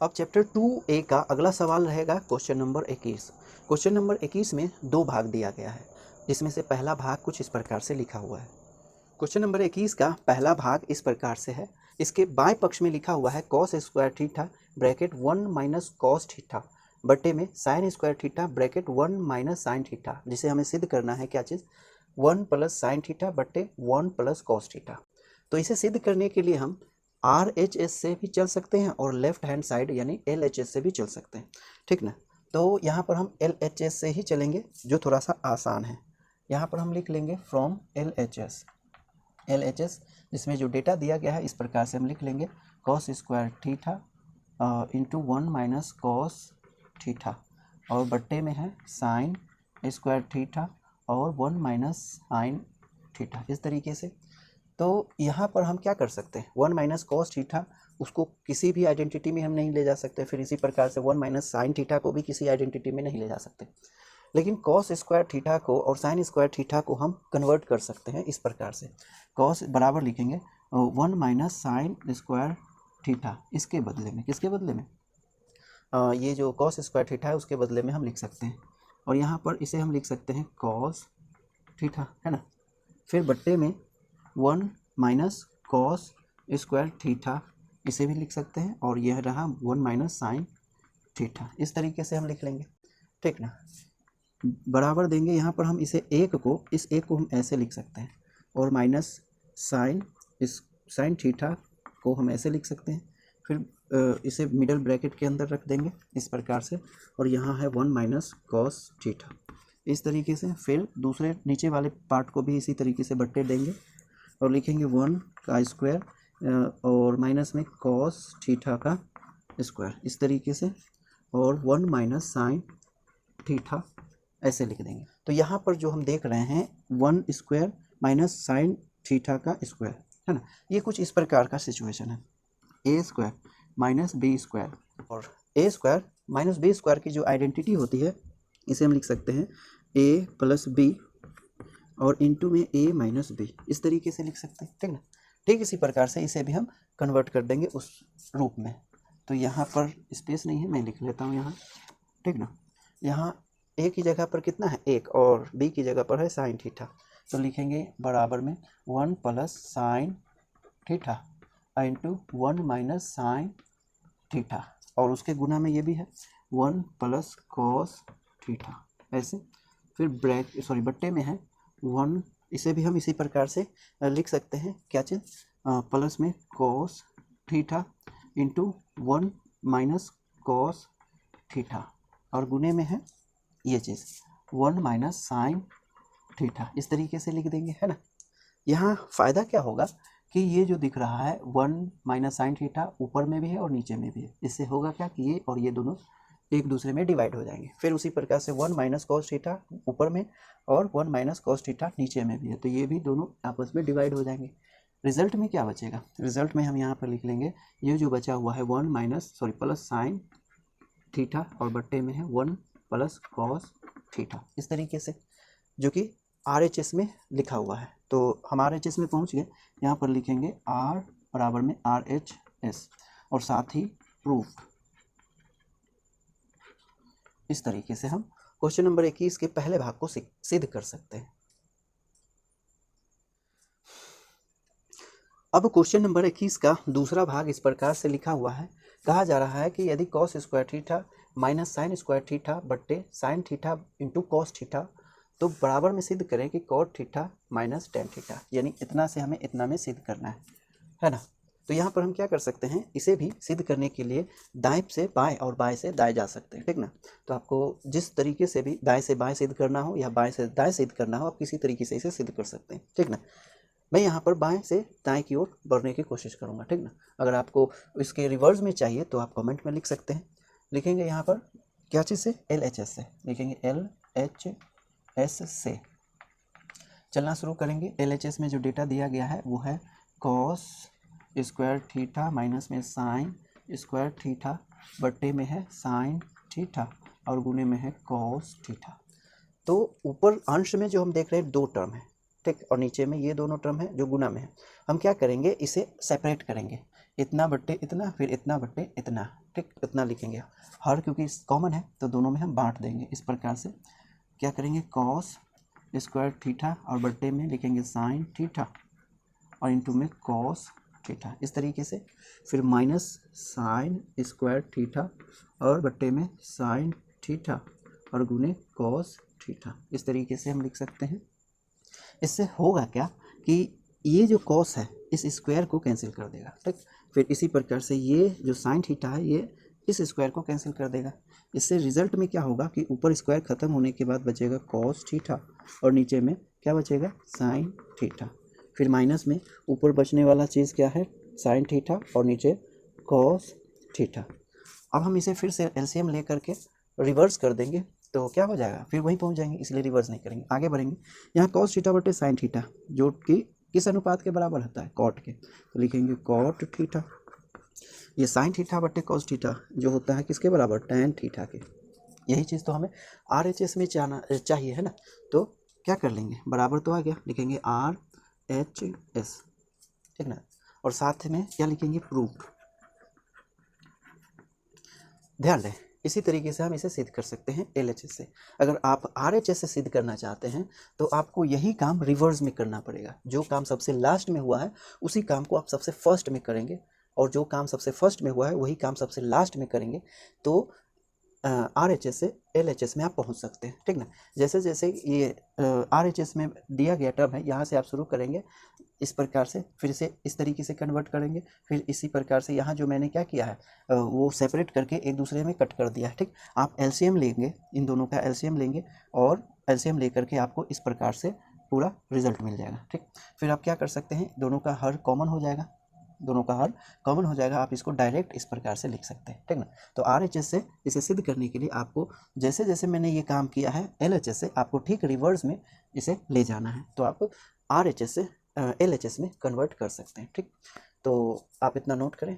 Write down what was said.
अब chapter 2A का अगला सवाल रहेगा क्वेश्चन नंबर 21। क्वेश्चन नंबर 21 में दो भाग दिया गया है, जिसमें से पहला भाग कुछ इस प्रकार से लिखा हुआ है। क्वेश्चन नंबर 21 का पहला भाग इस प्रकार से है। इसके बाएं पक्ष में लिखा हुआ है cos square theta bracket 1 minus cos theta बटे में sign square theta bracket 1 minus sine theta, जिसे हमें सिद्ध करना है क्या चीज़, 1 प्लस साइन थीटा बटे 1 प्लस कॉस थीटा। तो इसे सिद्ध करने के लिए हम RHS से भी चल सकते हैं और लेफ्ट हैंड साइड यानी LHS से भी चल सकते हैं, ठीक ना। तो यहाँ पर हम LHS से ही चलेंगे, जो थोड़ा सा आसान है। यहाँ पर हम लिख लेंगे फ्रॉम LHS, जिसमें जो डेटा दिया गया है इस प्रकार से हम लिख लेंगे cos square theta into 1 minus cos theta और बट्टे में है साइन स्क्वायर थीटा और 1 माइनस साइन थीटा, इस तरीके से। तो यहाँ पर हम क्या कर सकते हैं, 1 माइनस कॉस थीटा उसको किसी भी आइडेंटिटी में हम नहीं ले जा सकते, फिर इसी प्रकार से 1 माइनस साइन थीटा को भी किसी आइडेंटिटी में नहीं ले जा सकते, लेकिन कॉस स्क्वायर थीटा को और साइन स्क्वायर थीटा को हम कन्वर्ट कर सकते हैं इस प्रकार से। कॉस बराबर लिखेंगे 1 माइनस साइन स्क्वायर थीटा, इसके बदले में किसके बदले में, ये जो कॉस स्क्वायर थीटा है उसके बदले में हम लिख सकते हैं, और यहाँ पर इसे हम लिख सकते हैं कॉस थीटा, है ना। फिर बट्टे में 1 माइनस कॉस स्क्वायर थीटा, इसे भी लिख सकते हैं, और यह रहा 1 माइनस साइन थीटा, इस तरीके से हम लिख लेंगे, ठीक ना। बराबर देंगे यहाँ पर हम इसे एक को हम ऐसे लिख सकते हैं, और माइनस साइन थीटा को हम ऐसे लिख सकते हैं, फिर इसे मिडल ब्रैकेट के अंदर रख देंगे इस प्रकार से, और यहाँ है 1 माइनस कॉस थीटा, इस तरीके से। फिर दूसरे नीचे वाले पार्ट को भी इसी तरीके से बट्टे देंगे और लिखेंगे 1 का स्क्वायर और माइनस में कॉस थीटा का स्क्वायर, इस तरीके से, और 1 माइनस साइन थीटा ऐसे लिख देंगे। तो यहाँ पर जो हम देख रहे हैं 1 स्क्वायर माइनस साइन थीटा का स्क्वायर, है ना। ये कुछ इस प्रकार का सिचुएशन है, ए स्क्वायर माइनस बी स्क्वायर, और ए स्क्वायर माइनस बी स्क्वायर की जो आइडेंटिटी होती है इसे हम लिख सकते हैं ए प्लस बी और इंटू में ए माइनस बी, इस तरीके से लिख सकते हैं, ठीक ना। ठीक इसी प्रकार से इसे भी हम कन्वर्ट कर देंगे उस रूप में। तो यहाँ पर स्पेस नहीं है, मैं लिख लेता हूँ यहाँ, ठीक ना। यहाँ ए की जगह पर कितना है 1 और बी की जगह पर है साइन थीटा, तो लिखेंगे बराबर में 1 plus sign theta into 1 minus sine theta, और उसके गुना में ये भी है 1 प्लस कॉस थीटा, ऐसे। फिर बट्टे में है 1, इसे भी हम इसी प्रकार से लिख सकते हैं, क्या चीज़, प्लस में cos theta into 1 minus cos theta, और गुने में है ये चीज़ 1 माइनस साइन थीटा, इस तरीके से लिख देंगे, है ना। यहाँ फ़ायदा क्या होगा कि ये जो दिख रहा है 1 माइनस साइन थीटा ऊपर में भी है और नीचे में भी है, इससे होगा क्या कि ये और ये दोनों एक दूसरे में डिवाइड हो जाएंगे। फिर उसी प्रकार से 1 माइनस कॉस थीटा ऊपर में और 1 माइनस कॉस थीटा नीचे में भी है, तो ये भी दोनों आपस में डिवाइड हो जाएंगे। रिजल्ट में क्या बचेगा, रिजल्ट में हम यहाँ पर लिख लेंगे ये जो बचा हुआ है प्लस साइन थीटा और बट्टे में है 1 प्लस कॉस थीटा, इस तरीके से, जो कि RHS में लिखा हुआ है। तो हम RHS में पहुँच गए, यहाँ पर लिखेंगे R बराबर में RHS और साथ ही प्रूफ, इस तरीके से हम क्वेश्चन नंबर 21 के पहले भाग को सिद्ध कर सकते हैं। अब क्वेश्चन नंबर 21 का दूसरा भाग इस प्रकार से लिखा हुआ है। कहा जा रहा है कि यदि cos square theta minus sine square theta बट्टे sine theta into cos theta, तो बराबर में सिद्ध करें कि cot theta minus ten theta, यानी इतना से हमें इतना में सिद्ध करना है ना। तो यहाँ पर हम क्या कर सकते हैं, इसे भी सिद्ध करने के लिए दाएं से बाएं और बाएं से दाएं जा सकते हैं, ठीक ना। तो आपको जिस तरीके से भी दाएं से बाएं सिद्ध करना हो या बाएं से दाएं सिद्ध करना हो, आप किसी तरीके से इसे सिद्ध कर सकते हैं, ठीक ना। मैं यहाँ पर बाएं से दाएं की ओर बढ़ने की कोशिश करूँगा, ठीक ना। अगर आपको इसके रिवर्स में चाहिए तो आप कमेंट में लिख सकते हैं। लिखेंगे यहाँ पर क्या चीज़ से, LHS से लिखेंगे, LHS से चलना शुरू करेंगे। LHS में जो डेटा दिया गया है वो है कॉस स्क्वायर थीटा माइनस में साइन स्क्वायर थीटा बट्टे में है साइन थीटा और गुने में है कॉस थीटा। तो ऊपर अंश में जो हम देख रहे हैं 2 टर्म है, ठीक, और नीचे में ये दोनों टर्म है जो गुना में है। हम क्या करेंगे, इसे सेपरेट करेंगे, इतना बट्टे इतना, फिर इतना बट्टे इतना, ठीक, इतना लिखेंगे। हर क्योंकि कॉमन है तो दोनों में हम बांट देंगे। इस प्रकार से क्या करेंगे, कॉस स्क्वायर थीटा और बट्टे में लिखेंगे साइन थीटा और इंटू में कॉस थीटा, इस तरीके से। फिर माइनस साइन स्क्वायर थीटा और बट्टे में साइन थीटा और गुने कॉस थीटा, इस तरीके से हम लिख सकते हैं। इससे होगा क्या कि ये जो कॉस है इस स्क्वायर को कैंसिल कर देगा, ठीक। फिर इसी प्रकार से ये जो साइन थीटा है ये इस स्क्वायर को कैंसिल कर देगा। इससे रिजल्ट में क्या होगा कि ऊपर स्क्वायर खत्म होने के बाद बचेगा कॉस थीटा और नीचे में क्या बचेगा, साइन थीटा। फिर माइनस में ऊपर बचने वाला चीज़ क्या है, साइन थीटा और नीचे कॉस थीटा। अब हम इसे फिर से एलसीएम ले करके रिवर्स कर देंगे तो क्या हो जाएगा, फिर वहीं पहुंच जाएंगे, इसलिए रिवर्स नहीं करेंगे, आगे बढ़ेंगे। यहाँ कॉस थीटा बटे साइन थीटा जो कि किस अनुपात के बराबर होता है, कॉट के, तो लिखेंगे कॉट थीटा। ये साइन थीटा बटे कॉस थीटा जो होता है किसके बराबर, टैन थीटा के। यही चीज़ तो हमें RHS में चाहिए है ना, तो क्या कर लेंगे, बराबर तो आ गया, लिखेंगे RHS, ठीक ना। और साथ में क्या लिखेंगे, प्रूफ। ध्यान दें, इसी तरीके से हम इसे सिद्ध कर सकते हैं LHS से। अगर आप RHS से सिद्ध करना चाहते हैं तो आपको यही काम रिवर्स में करना पड़ेगा। जो काम सबसे लास्ट में हुआ है उसी काम को आप सबसे फर्स्ट में करेंगे और जो काम सबसे फर्स्ट में हुआ है वही काम सबसे लास्ट में करेंगे, तो RHS से LHS में आप पहुंच सकते हैं, ठीक ना। जैसे जैसे ये RHS में दिया गया टर्म है यहाँ से आप शुरू करेंगे इस प्रकार से, फिर से इस तरीके से कन्वर्ट करेंगे, फिर इसी प्रकार से यहाँ जो मैंने क्या किया है वो सेपरेट करके एक दूसरे में कट कर दिया है, ठीक। आप LCM लेंगे, इन दोनों का LCM लेंगे और LCM लेकर के आपको इस प्रकार से पूरा रिजल्ट मिल जाएगा, ठीक। फिर आप क्या कर सकते हैं, दोनों का हर कॉमन हो जाएगा, दोनों का हर कॉमन हो जाएगा, आप इसको डायरेक्ट इस प्रकार से लिख सकते हैं, ठीक ना। तो RHS से इसे सिद्ध करने के लिए आपको जैसे जैसे मैंने ये काम किया है LHS से आपको ठीक रिवर्स में इसे ले जाना है, तो आप RHS से LHS में कन्वर्ट कर सकते हैं, ठीक। तो आप इतना नोट करें।